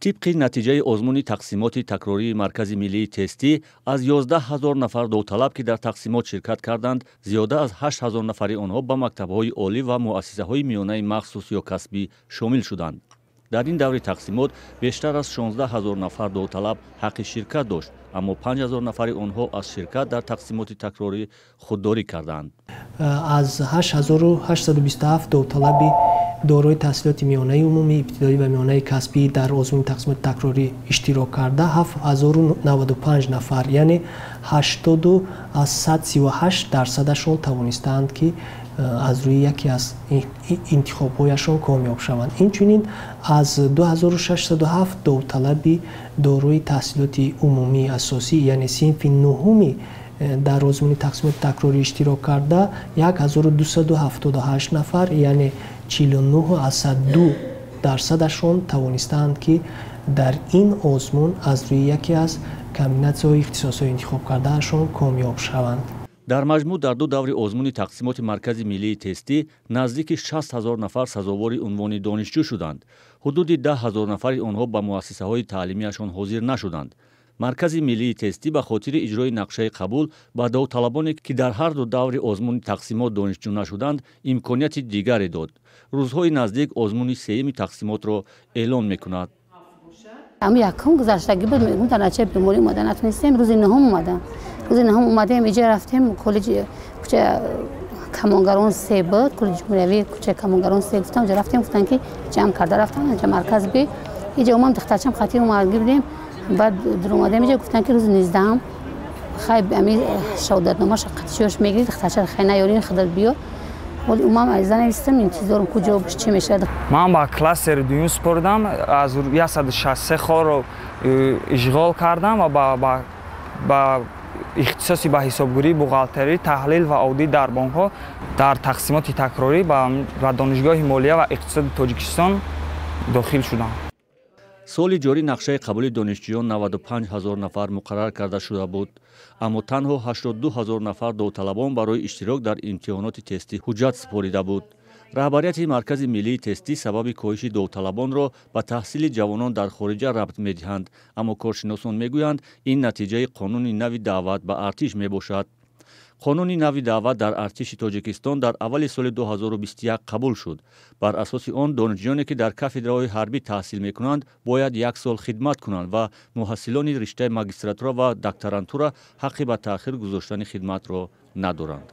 طبق نتیجه آزمون تقسیمات تکراری مرکز ملی تستی از 11,000 نفر داوطلب که در تقسیمات شرکت کردند، زیاده از 8,000 نفر آنها به مکتب‌های عالی و مؤسسه‌های میانه مخصوص یا کسبی شامل شدند. در این دوره تقسیمات بیشتر از 16,000 نفر داوطلب حق شرکت داشت، اما 5,000 نفر آنها از شرکت در تقسیمات تکراری خودداری کردند. از 8,827 داوطلبی دارای تحصیلات میانه عمومی، ابتدایی و میانه کسبی در آزمون تقسیمات تکراری اشتراک کرده 7,095 نفر، یعنی 80 از 138 درصدشون توانستند که از روی یکی از انتخاب‌هایشان کامیاب شوند. اینچنین از 2,607 داوطلبی دارای تحصیلات عمومی اساسی، یعنی صنف نهمی در آزمون تقسیمات تکراری اشتراک کرده 1,278 نفر، یعنی 49 از 102 درصدشون توانستند که در این آزمون از روی یکی از کمبیناسی‌های اختصاصی انتخاب کردهشون کامیاب شوند. در مجموع در دو دوره آزمون تقسیمات مرکز ملی تستی نزدیک 60,000 نفر سزاوار عنوان دانشجو شدند. حدود 10,000 نفر آنها به مؤسسه‌های تعلیمیشان حاضر نشدند. مرکز ملی تستی به خاطر اجرای نقشه قبول به داوطلبانی که در هر دو دوره آزمون تقسیمات دانشجو نشدند امکانیت دیگری داد. روزهای نزدیک آزمون سوم تقسیمات را اعلام می‌کند. اما یکم گذشتگی بود، میگم در نتیجه بیماری اومدن نتونستیم. روز نهم اومدم. روز نهم اومدیم اینجا رفتیم کالج کوچه کمانگران 3 بود، کالج جمهوری کوچه کمانگران 3 گفتم اونجا رفتیم، گفتن که جمع کرده رفتن اینجا مرکز بی اینجا اومم دخترچم خاطر اومد گفتیم. بعد در اومدیم اینجا گفتن که روز 19 خیلی امی شهادت نامه قطعیش میگیرید دخترچه خیلی نیارین خدات بیار. ولی اومم از نوشتم انتظارم کجا باشه چی میشه. من با کلاس دوم سپردم، از 163 خور رو اشغال کردم و با اختصاصی به حسابگوری، بوغالتری، تحلیل و اودیت در بانک‌ها در تقسیمات تکراری و دانشگاه مالیه و اقتصاد تاجیکستان داخل شدم. سال جاری نقشه قبول دانشجویان 95,000 نفر مقرر کرده شده بود، اما تنها 82,000 نفر داوطلبان برای اشتراک در امتحانات تستی حجت سپاریده بود. رهبریت مرکز ملی تستی سبب کاهش داوطلبان را به تحصیل جوانان در خارج ربط می‌دهند، اما کارشناسان میگویند این نتیجه قانون نوی دعوت به ارتش میباشد. قانون نوی دعوت در ارتش تاجیکستان در اول سال 2021 قبول شد. بر اساس آن دانشجویانی که در کافدرهای حربی تحصیل میکنند باید 1 سال خدمت کنند و محصلان رشته ماجستراتورا و دکترانتورا حق به تأخیر گذاشتن خدمت را ندارند.